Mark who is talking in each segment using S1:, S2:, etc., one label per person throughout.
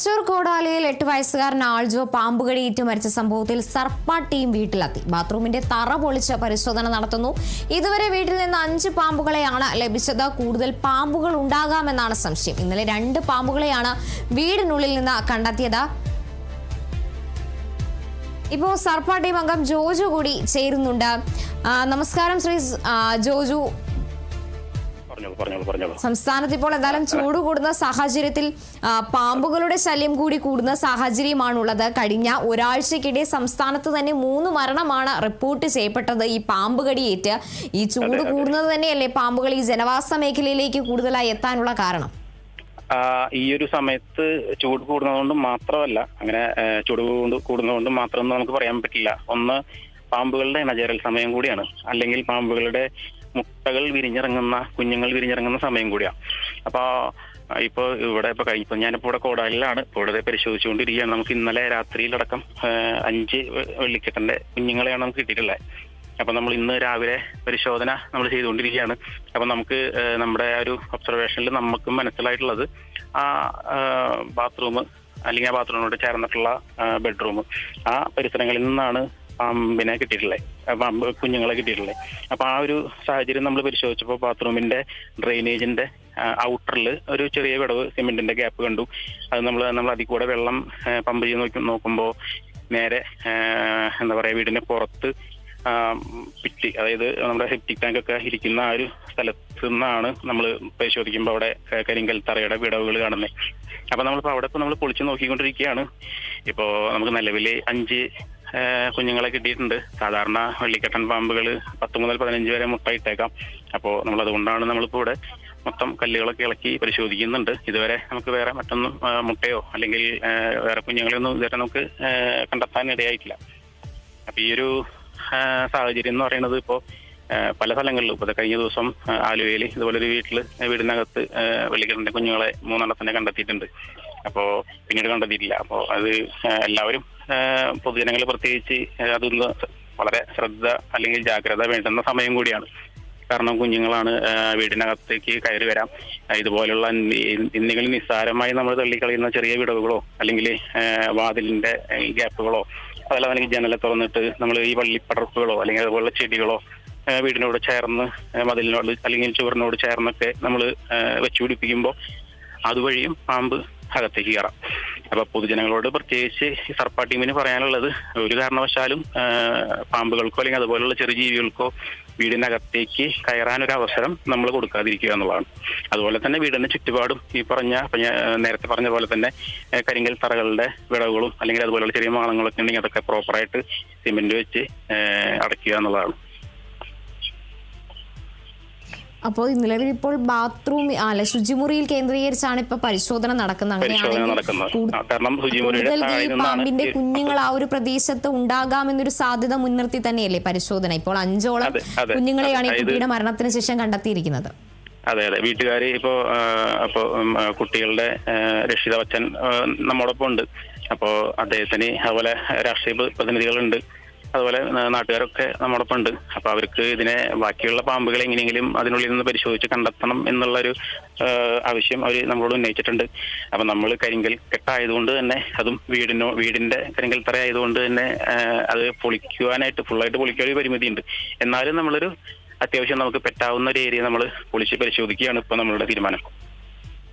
S1: തൃശൂർ കോടാലിയിൽ 8 വയസ്സുകാരൻ ആൾജോ പാമ്പുകടിയേറ്റ് മരിച്ച സംഭവത്തിൽ സർപ്പ ടീം വീട്ടിലെത്തി. ബാത്റൂമിന്റെ തറ പൊളിച്ച് പരിശോധന നടത്തുന്നു. ഇതുവരെ വീട്ടിൽ നിന്ന് 5 പാമ്പുകളെയാണ് ലഭിച്ചത്. കൂടുതൽ പാമ്പുകൾ ഉണ്ടാകാമെന്നാണ് സംശയം. ഇന്നലെ 2 പാമ്പുകളെയാണ് വീടിനുള്ളിൽ നിന്ന് കണ്ടെത്തിയത്. ഇപ്പോൾ സർപ്പ ടീം അംഗം ജോജു കൂടി ചേരുന്നുണ്ട്. നമസ്കാരം ശ്രീ ജോജു. സംസ്ഥാനത്ത് ഇപ്പോൾ എന്തായാലും ചൂട് കൂടുന്ന സാഹചര്യത്തിൽ പാമ്പുകളുടെ ശല്യം കൂടി കൂടുന്ന സാഹചര്യമാണുള്ളത്. കഴിഞ്ഞ ഒരാഴ്ചക്കിടെ സംസ്ഥാനത്ത് തന്നെ 3 മരണമാണ് റിപ്പോർട്ട് ചെയ്യപ്പെട്ടത് ഈ പാമ്പ് കടിയേറ്റ്. ഈ ചൂട് കൂടുന്നത് തന്നെയല്ലേ പാമ്പുകൾ ഈ ജനവാസ മേഖലയിലേക്ക് കൂടുതലായി എത്താനുള്ള കാരണം?
S2: ഈ ഒരു സമയത്ത് ചൂട് കൂടുന്നതുകൊണ്ട് മാത്രമല്ല, അങ്ങനെ ചൂട് കൂടുന്നതുകൊണ്ട് മാത്രമൊന്നും നമുക്ക് പറയാൻ പറ്റില്ല. ഒന്ന്, പാമ്പുകളുടെ ഇണചേരൽ സമയം കൂടിയാണ്, അല്ലെങ്കിൽ പാമ്പുകളുടെ മുട്ടകൾ വിരിഞ്ഞിറങ്ങുന്ന, കുഞ്ഞുങ്ങൾ വിരിഞ്ഞിറങ്ങുന്ന സമയം കൂടിയാണ്. അപ്പൊ ഇപ്പൊ ഞാനിപ്പോ ഇവിടെ കോടാലിലാണ്. ഇപ്പോൾ ഇവിടെ പരിശോധിച്ചുകൊണ്ടിരിക്കുകയാണ്. നമുക്ക് ഇന്നലെ രാത്രിയിലടക്കം 5 വെള്ളിക്കെട്ടന്റെ കുഞ്ഞുങ്ങളെയാണ് നമുക്ക് കിട്ടിയിട്ടുള്ളത്. അപ്പൊ നമ്മൾ ഇന്ന് രാവിലെ പരിശോധന നമ്മൾ ചെയ്തുകൊണ്ടിരിക്കുകയാണ്. അപ്പൊ നമുക്ക് നമ്മുടെ ഒരു ഒബ്സർവേഷനിൽ നമുക്ക് മനസ്സിലായിട്ടുള്ളത് ആ ബാത്റൂം, അല്ലെങ്കിൽ ആ ബാത്റൂമിനോട് ചേർന്നിട്ടുള്ള ബെഡ്റൂം, ആ പരിസരങ്ങളിൽ നിന്നാണ് പാമ്പിനെ കിട്ടിയിട്ടുള്ളത്, പാമ്പ് കുഞ്ഞുങ്ങളെ കിട്ടിയിട്ടുള്ളത്. അപ്പൊ ആ ഒരു സാഹചര്യം നമ്മൾ പരിശോധിച്ചപ്പോൾ ബാത്റൂമിന്റെ ഡ്രെയിനേജിന്റെ ഔട്ടറിൽ ഒരു ചെറിയ വിടവ്, സിമെന്റിന്റെ ഗ്യാപ്പ് കണ്ടു. അത് നമ്മൾ അതിൽ കൂടെ വെള്ളം പമ്പ് ചെയ്ത് നോക്കുമ്പോൾ നേരെ എന്താ പറയാ, വീടിന്റെ പുറത്ത് പിറ്റി, അതായത് നമ്മുടെ സെപ്റ്റിക് ടാങ്ക് ഒക്കെ ഇരിക്കുന്ന ആ ഒരു സ്ഥലത്ത് നിന്നാണ് നമ്മൾ പരിശോധിക്കുമ്പോൾ അവിടെ കരിങ്കൽ തറയുടെ വിടവുകൾ കാണുന്നത്. അപ്പൊ നമ്മളിപ്പോ അവിടെ നമ്മൾ പൊളിച്ചു നോക്കിക്കൊണ്ടിരിക്കുകയാണ്. ഇപ്പോ നമുക്ക് നിലവിൽ 5 കുഞ്ഞുങ്ങളെ കിട്ടിയിട്ടുണ്ട്. സാധാരണ വെള്ളിക്കെട്ടൻ പാമ്പുകൾ 10 മുതൽ 15 വരെ മുട്ട ഇട്ടേക്കാം. അപ്പോൾ നമ്മൾ അതുകൊണ്ടാണ് നമ്മളിപ്പോ ഇവിടെ മൊത്തം കല്ലുകളൊക്കെ ഇളക്കി പരിശോധിക്കുന്നുണ്ട്. ഇതുവരെ നമുക്ക് വേറെ മറ്റൊന്നും മുട്ടയോ അല്ലെങ്കിൽ വേറെ കുഞ്ഞുങ്ങളെയൊന്നും ഇതുവരെ നമുക്ക് കണ്ടെത്താൻ ഇടയായിട്ടില്ല. അപ്പൊ ഈ ഒരു സാഹചര്യം എന്ന് പറയുന്നത് ഇപ്പോൾ പല സ്ഥലങ്ങളിലും, ഇപ്പോൾ കഴിഞ്ഞ ദിവസം ആലുവയിൽ ഇതുപോലൊരു വീടിനകത്ത് വെള്ളിക്കെട്ടന്റെ കുഞ്ഞുങ്ങളെ 3 കണ്ടെത്തിയിട്ടുണ്ട്. അപ്പോൾ പിന്നീട് കണ്ടെത്തിയിട്ടില്ല. അപ്പോൾ അത് എല്ലാവരും പൊതുജനങ്ങൾ പ്രത്യേകിച്ച് അതൊന്ന് വളരെ ശ്രദ്ധ അല്ലെങ്കിൽ ജാഗ്രത വേണ്ടുന്ന സമയം കൂടിയാണ്. കാരണം കുഞ്ഞുങ്ങളാണ്, വീടിനകത്തേക്ക് കയറി വരാം. ഇതുപോലുള്ള എന്തെങ്കിലും നിസ്സാരമായി നമ്മൾ തള്ളിക്കളയുന്ന ചെറിയ വിടവുകളോ അല്ലെങ്കിൽ വാതിലിന്റെ ഗ്യാപ്പുകളോ, അതല്ല അല്ലെങ്കിൽ ജനലെ തുറന്നിട്ട് നമ്മൾ ഈ വള്ളിപ്പടർപ്പുകളോ അല്ലെങ്കിൽ അതുപോലുള്ള ചെടികളോ വീടിനോട് ചേർന്ന്, മതിലിനോട് അല്ലെങ്കിൽ ചുവറിനോട് ചേർന്നൊക്കെ നമ്മൾ വെച്ചുപിടിപ്പിക്കുമ്പോൾ അതുവഴിയും പാമ്പ് അകത്തേക്ക് കയറാം. അപ്പൊ പൊതുജനങ്ങളോട് പ്രത്യേകിച്ച് ഈ സർപ്പ ടീമിന് പറയാനുള്ളത്, ഒരു കാരണവശാലും പാമ്പുകൾക്കോ അല്ലെങ്കിൽ അതുപോലുള്ള ചെറു ജീവികൾക്കോ വീടിനകത്തേക്ക് കയറാനൊരു അവസരം നമ്മൾ കൊടുക്കാതിരിക്കുക എന്നുള്ളതാണ്. അതുപോലെ തന്നെ വീടിന്റെ ചുറ്റുപാടും ഈ നേരത്തെ പറഞ്ഞ പോലെ തന്നെ കരിങ്കൽ തറകളുടെ വിടവുകളും അല്ലെങ്കിൽ അതുപോലുള്ള ചെറിയ മാളങ്ങളൊക്കെ ഉണ്ടെങ്കിൽ അതൊക്കെ പ്രോപ്പറായിട്ട് സിമെന്റ് വെച്ച് അടയ്ക്കുക എന്നുള്ളതാണ്.
S1: അപ്പോൾ നിലവിൽ ഇപ്പോൾ ബാത്റൂം ശുചിമുറിയിൽ കേന്ദ്രീകരിച്ചാണ് ഇപ്പൊ പരിശോധന നടക്കുന്നത്. അങ്ങനെയാണെങ്കിൽ പാമ്പിന്റെ കുഞ്ഞുങ്ങൾ ആ ഒരു പ്രദേശത്ത് ഉണ്ടാകാമെന്നൊരു സാധ്യത മുൻനിർത്തി തന്നെയല്ലേ പരിശോധന? ഇപ്പോൾ 5ഓളം കുഞ്ഞുങ്ങളെയാണ് ഈ കുട്ടിയുടെ മരണത്തിന് ശേഷം കണ്ടെത്തിയിരിക്കുന്നത്.
S2: അതെ, വീട്ടുകാര് ഇപ്പോ കുട്ടികളുടെ രക്ഷിതാവച്ചൻ നമ്മോടൊപ്പം ഉണ്ട്. അപ്പോ അദ്ദേഹത്തിന് അതുപോലെ രാഷ്ട്രീയ പ്രതിനിധികളുണ്ട്, അതുപോലെ നാട്ടുകാരൊക്കെ നമ്മോടൊപ്പം ഉണ്ട്. അപ്പൊ അവർക്ക് ഇതിനെ ബാക്കിയുള്ള പാമ്പുകളെ എങ്ങനെയെങ്കിലും അതിനുള്ളിൽ നിന്ന് പരിശോധിച്ച് കണ്ടെത്തണം എന്നുള്ളൊരു ആവശ്യം അവർ നമ്മളോട് ഉന്നയിച്ചിട്ടുണ്ട്. അപ്പൊ നമ്മൾ കരിങ്കൽ കെട്ടായതുകൊണ്ട് തന്നെ, അതും വീടിന്റെ കരിങ്കൽ തറ ആയതുകൊണ്ട് തന്നെ അത് ഫുള്ളായിട്ട് പൊളിക്കാൻ ഒരു പരിമിതിയുണ്ട്. എന്നാലും നമ്മളൊരു അത്യാവശ്യം നമുക്ക് പറ്റാവുന്ന ഒരു ഏരിയ നമ്മൾ പൊളിച്ച് പരിശോധിക്കുകയാണ് ഇപ്പൊ നമ്മളുടെ തീരുമാനം.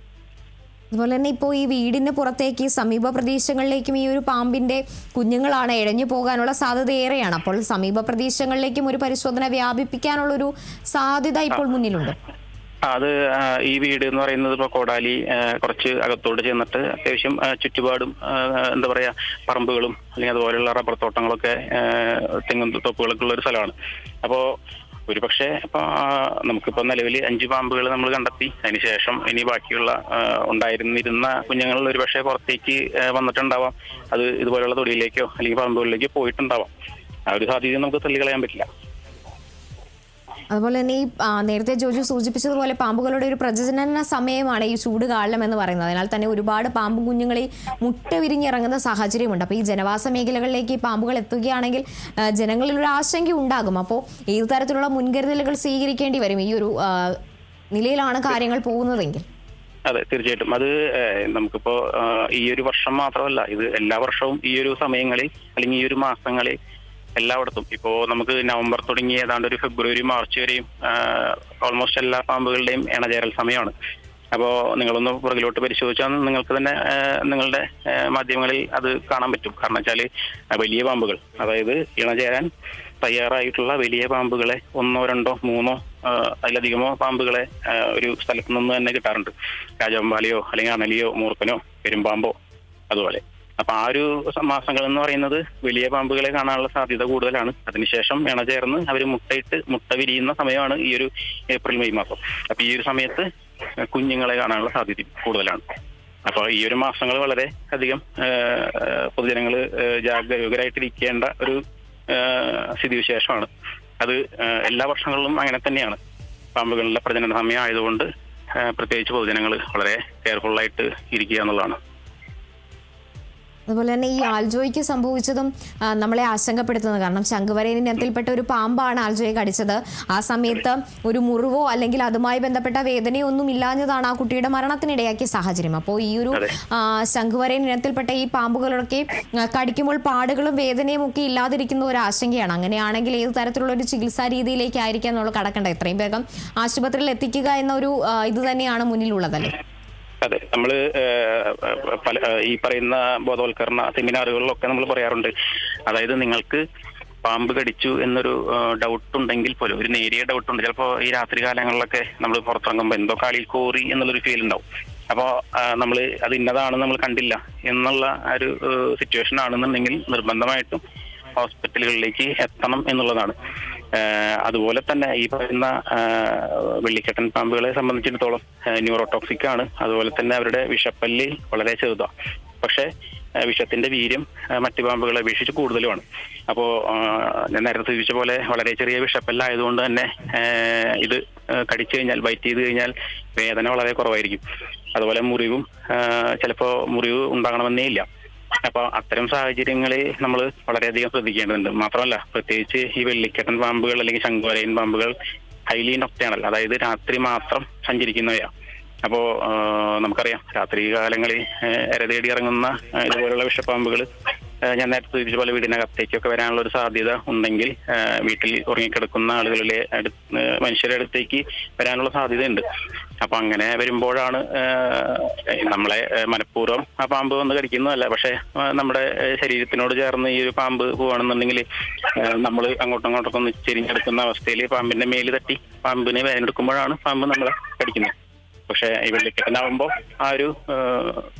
S1: അതുപോലെ തന്നെ ഇപ്പോൾ ഈ വീടിന് പുറത്തേക്ക് സമീപ പ്രദേശങ്ങളിലേക്കും ഈ ഒരു പാമ്പിന്റെ കുഞ്ഞുങ്ങളാണ് ഇഴഞ്ഞു പോകാനുള്ള സാധ്യത ഏറെയാണ്. അപ്പോൾ സമീപ പ്രദേശങ്ങളിലേക്കും ഒരു പരിശോധന വ്യാപിപ്പിക്കാനുള്ളൊരു സാധ്യത ഇപ്പോൾ മുന്നിലുണ്ട്.
S2: അത് ഈ വീട് എന്ന് പറയുന്നത് ഇപ്പൊ കോടാലി കുറച്ച് അകത്തോട്ട് ചെന്നിട്ട് അത്യാവശ്യം ചുറ്റുപാടും എന്താ പറയാ, പറമ്പുകളും അല്ലെങ്കിൽ അതുപോലെയുള്ള റബ്ബർ തോട്ടങ്ങളൊക്കെ, തെങ്ങും തോപ്പുകളൊക്കെ ഉള്ള ഒരു സ്ഥലമാണ്. അപ്പോ ഒരു പക്ഷേ ഇപ്പൊ നമുക്കിപ്പോ നിലവിൽ 5 പാമ്പുകൾ നമ്മൾ കണ്ടെത്തി. അതിനുശേഷം ഇനി ബാക്കിയുള്ള ഉണ്ടായിരുന്നിരുന്ന കുഞ്ഞുങ്ങളിൽ ഒരു പക്ഷേ പുറത്തേക്ക് വന്നിട്ടുണ്ടാവാം. അത് ഇതുപോലെയുള്ള തൊടിയിലേക്കോ അല്ലെങ്കിൽ പറമ്പുകളിലേക്കോ പോയിട്ടുണ്ടാവാം. ആ ഒരു സാധ്യത നമുക്ക് തള്ളിക്കളയാൻ പറ്റില്ല.
S1: അതുപോലെ തന്നെ ഈ നേരത്തെ ജോജു സൂചിപ്പിച്ചതുപോലെ പാമ്പുകളുടെ ഒരു പ്രജനന സമയമാണ് ഈ ചൂടുകാലം എന്ന് പറയുന്നത്. അതിനാൽ തന്നെ ഒരുപാട് പാമ്പ് കുഞ്ഞുങ്ങളെ മുട്ട വിരിഞ്ഞിറങ്ങുന്ന സാഹചര്യമുണ്ട്. അപ്പോൾ ഈ ജനവാസ മേഖലകളിലേക്ക് ഈ പാമ്പുകൾ എത്തുകയാണെങ്കിൽ ജനങ്ങളിൽ ഒരു ആശങ്ക ഉണ്ടാകും. അപ്പോൾ ഏത് തരത്തിലുള്ള മുൻകരുതലുകൾ സ്വീകരിക്കേണ്ടി വരും ഈ ഒരു നിലയിലാണ് കാര്യങ്ങൾ പോകുന്നതെങ്കിൽ?
S2: അതെ, തീർച്ചയായിട്ടും. അത് നമുക്കിപ്പോ ഈ ഒരു വർഷം മാത്രമല്ല, ഇത് എല്ലാ വർഷവും ഈ ഒരു സമയങ്ങളിൽ അല്ലെങ്കിൽ ഈ ഒരു മാസങ്ങളിൽ എല്ലായിടത്തും ഇപ്പോ നമുക്ക് നവംബർ തുടങ്ങി ഏതാണ്ട് ഒരു ഫെബ്രുവരി മാർച്ച് വരെയും ഓൾമോസ്റ്റ് എല്ലാ പാമ്പുകളുടെയും ഇണചേരൽ സമയമാണ്. അപ്പോൾ നിങ്ങളൊന്ന് പുറകിലോട്ട് പരിശോധിച്ചാൽ നിങ്ങൾക്ക് തന്നെ നിങ്ങളുടെ മാധ്യമങ്ങളിൽ അത് കാണാൻ പറ്റും. കാരണം വെച്ചാൽ വലിയ പാമ്പുകൾ, അതായത് ഇണചേരാൻ തയ്യാറായിട്ടുള്ള വലിയ പാമ്പുകളെ 1, 2, 3 അതിലധികമോ പാമ്പുകളെ ഒരു സ്ഥലത്തു നിന്ന് തന്നെ കിട്ടാറുണ്ട്. രാജവെമ്പാലയോ അല്ലെങ്കിൽ അണലിയോ മൂർഖനോ പെരുമ്പാമ്പോ അതുപോലെ. അപ്പൊ ആ ഒരു മാസങ്ങൾ എന്ന് പറയുന്നത് വലിയ പാമ്പുകളെ കാണാനുള്ള സാധ്യത കൂടുതലാണ്. അതിനുശേഷം ഇണചേർന്ന് അവർ മുട്ട വിരിയുന്ന സമയമാണ് ഈ ഒരു ഏപ്രിൽ മെയ് മാസം. അപ്പൊ ഈ ഒരു സമയത്ത് കുഞ്ഞുങ്ങളെ കാണാനുള്ള സാധ്യത കൂടുതലാണ്. അപ്പോൾ ഈ ഒരു മാസങ്ങൾ വളരെ അധികം പൊതുജനങ്ങൾ ജാഗരൂകരായിട്ടിരിക്കേണ്ട ഒരു സ്ഥിതിവിശേഷമാണ്. അത് എല്ലാ വർഷങ്ങളിലും അങ്ങനെ തന്നെയാണ്. പാമ്പുകളുടെ പ്രജനന സമയം ആയതുകൊണ്ട് പ്രത്യേകിച്ച് പൊതുജനങ്ങൾ വളരെ കെയർഫുള്ളായിട്ട് ഇരിക്കുക എന്നുള്ളതാണ്.
S1: അതുപോലെ തന്നെ ഈ ആൽജോയ്ക്ക് സംഭവിച്ചതും നമ്മളെ ആശങ്കപ്പെടുത്തുന്നത്. കാരണം ശംഖുവരയൻ ഇനത്തിൽപ്പെട്ട ഒരു പാമ്പാണ് ആൽജോയെ കടിച്ചത്. ആ സമയത്ത് ഒരു മുറിവോ അല്ലെങ്കിൽ അതുമായി ബന്ധപ്പെട്ട വേദനയോ ഒന്നും ഇല്ലാഞ്ഞതാണ് ആ കുട്ടിയുടെ മരണത്തിനിടയാക്കിയ സാഹചര്യം. അപ്പോൾ ഈ ഒരു ശംഖുവരയൻ ഇനത്തിൽപ്പെട്ട ഈ പാമ്പുകളൊക്കെ കടിക്കുമ്പോൾ പാടുകളും വേദനയും ഒക്കെ ഇല്ലാതിരിക്കുന്ന ഒരു ആശങ്കയാണ്. അങ്ങനെയാണെങ്കിൽ ഏത് തരത്തിലുള്ള ഒരു ചികിത്സാ രീതിയിലേക്കായിരിക്കാം നമ്മൾ കടക്കേണ്ടത്? എത്രയും വേഗം ആശുപത്രിയിൽ എത്തിക്കുക എന്നൊരു ഇത് തന്നെയാണ് മുന്നിലുള്ളതല്ലേ?
S2: അതെ, നമ്മൾ ഈ പറയുന്ന ബോധവൽക്കരണ സെമിനാറുകളിലൊക്കെ നമ്മൾ പറയാറുണ്ട്. അതായത് നിങ്ങൾക്ക് പാമ്പ് കടിച്ചു എന്നൊരു ഡൗട്ട് ഉണ്ടെങ്കിൽ പോലും, ഒരു നേരിയ ഡൗട്ട് ഉണ്ട്, ചിലപ്പോൾ ഈ രാത്രി കാലങ്ങളിലൊക്കെ നമ്മൾ പുറത്തിറങ്ങുമ്പോൾ എന്തോ കാലിൽ കോറി എന്നുള്ളൊരു ഫീൽ ഉണ്ടാവും. അപ്പോൾ നമ്മൾ അത് ഇന്നതാണ് നമ്മൾ കണ്ടില്ല എന്നുള്ള ഒരു സിറ്റുവേഷൻ ആണെന്നുണ്ടെങ്കിൽ നിർബന്ധമായിട്ടും ഹോസ്പിറ്റലുകളിലേക്ക് എത്തണം എന്നുള്ളതാണ്. അതുപോലെ തന്നെ ഈ പറയുന്ന വെള്ളിക്കെട്ടൻ പാമ്പുകളെ സംബന്ധിച്ചിടത്തോളം ന്യൂറോടോക്സിക് ആണ്. അതുപോലെ തന്നെ അവരുടെ വിഷപ്പല്ല് വളരെ ചെറുതാണ്. പക്ഷെ വിഷത്തിന്റെ വീര്യം മറ്റു പാമ്പുകളെ അപേക്ഷിച്ച് കൂടുതലുമാണ്. അപ്പോൾ ഞാൻ നേരത്തെ സൂചിപ്പിച്ച പോലെ വളരെ ചെറിയ വിഷപ്പല്ലായതുകൊണ്ട് തന്നെ ഇത് കടിച്ചു കഴിഞ്ഞാൽ, ബൈറ്റ് ചെയ്ത് കഴിഞ്ഞാൽ വേദന വളരെ കുറവായിരിക്കും. അതുപോലെ മുറിവും ചിലപ്പോൾ മുറിവ് ഉണ്ടാകണമെന്നേ ഇല്ല. അപ്പൊ അത്തരം സാഹചര്യങ്ങളിൽ നമ്മൾ വളരെയധികം ശ്രദ്ധിക്കേണ്ടതുണ്ട്. മാത്രമല്ല, പ്രത്യേകിച്ച് ഈ വെള്ളിക്കെട്ടൻ പാമ്പുകൾ അല്ലെങ്കിൽ ശംഖുവരയൻ പാമ്പുകൾ ഹൈലി നൊക്ടേണൽ, അതായത് രാത്രി മാത്രം സഞ്ചരിക്കുന്നവയാണ്. അപ്പോൾ നമുക്കറിയാം രാത്രി കാലങ്ങളിൽ ഇര തേടി ഇറങ്ങുന്ന ഇതുപോലുള്ള വിഷപ്പാമ്പുകൾ ഞാൻ നേരത്തെ സൂചിപ്പിച്ച പോലെ വീടിനകത്തേക്കൊക്കെ വരാനുള്ള ഒരു സാധ്യത ഉണ്ടെങ്കിൽ വീട്ടിൽ ഉറങ്ങിക്കിടക്കുന്ന ആളുകളിലെ മനുഷ്യരുടെ അടുത്തേക്ക് വരാനുള്ള സാധ്യതയുണ്ട്. അപ്പൊ അങ്ങനെ വരുമ്പോഴാണ് നമ്മളെ മനഃപൂർവ്വം ആ പാമ്പ് വന്ന് കടിക്കുന്നതല്ല, പക്ഷെ നമ്മുടെ ശരീരത്തിനോട് ചേർന്ന് ഈ ഒരു പാമ്പ് പോവാണെന്നുണ്ടെങ്കിൽ നമ്മൾ അങ്ങോട്ടൊക്കെ ഒന്ന് ചെരിഞ്ഞെടുക്കുന്ന അവസ്ഥയിൽ പാമ്പിന്റെ മേല് തട്ടി പാമ്പിനെ വേദനെടുക്കുമ്പോഴാണ് പാമ്പ് നമ്മളെ കടിക്കുന്നത്. പക്ഷെ ഈ വെള്ളിക്കെട്ടനാവുമ്പോൾ ആ ഒരു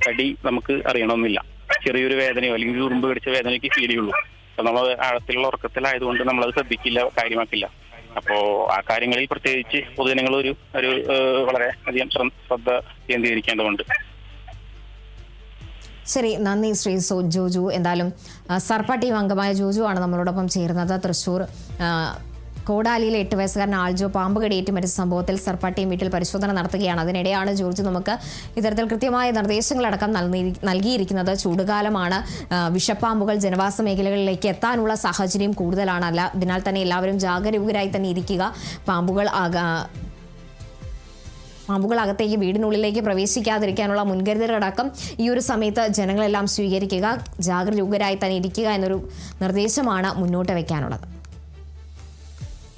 S2: കടി നമുക്ക് അറിയണമെന്നില്ല. ചെറിയൊരു വേദനയോ അല്ലെങ്കിൽ ഉറുമ്പ് കടിച്ച വേദനയ്ക്ക് ഫീൽ ചെയ്യുള്ളൂ. അപ്പൊ നമ്മൾ ആഴത്തിലുള്ള ഉറക്കത്തിലായതുകൊണ്ട് നമ്മളത് ശ്രദ്ധിക്കില്ല, കാര്യമാക്കില്ല. അപ്പോ ആ കാര്യങ്ങളിൽ പ്രത്യേകിച്ച് പൊതുജനങ്ങൾ ഒരു വളരെ അധികം ശ്രദ്ധ കേന്ദ്രീകരിക്കേണ്ടതുണ്ട്.
S1: ശരി, നന്ദി ശ്രീ ജോജു. എന്തായാലും സർപ്പ ടീം അംഗമായ ജോജു ആണ് നമ്മളോടൊപ്പം ചേർന്നത്. തൃശ്ശൂർ കോടാലിയിൽ 8 വയസ്സുകാരൻ ആൽജോ പാമ്പ് കടിയേറ്റ് മരിച്ച സംഭവത്തിൽ സർപ്പ ടീം വീട്ടിൽ പരിശോധന നടത്തുകയാണ്. അതിനിടെയാണ് ജോർജ് നമുക്ക് ഇത്തരത്തിൽ കൃത്യമായ നിർദ്ദേശങ്ങളടക്കം നൽകിയിരിക്കുന്നത്. ചൂടുകാലമാണ്, വിഷപ്പാമ്പുകൾ ജനവാസ മേഖലകളിലേക്ക് എത്താനുള്ള സാഹചര്യം കൂടുതലാണ്. അതിനാൽ തന്നെ എല്ലാവരും ജാഗരൂകരായി തന്നെ ഇരിക്കുക. പാമ്പുകൾ അകത്തേക്ക് വീടിനുള്ളിലേക്ക് പ്രവേശിക്കാതിരിക്കാനുള്ള മുൻകരുതലടക്കം ഈ ഒരു സമയത്ത് ജനങ്ങളെല്ലാം സ്വീകരിക്കുക. ജാഗരൂകരായി തന്നെ ഇരിക്കുക എന്നൊരു നിർദ്ദേശമാണ് മുന്നോട്ട് വയ്ക്കാനുള്ളത്.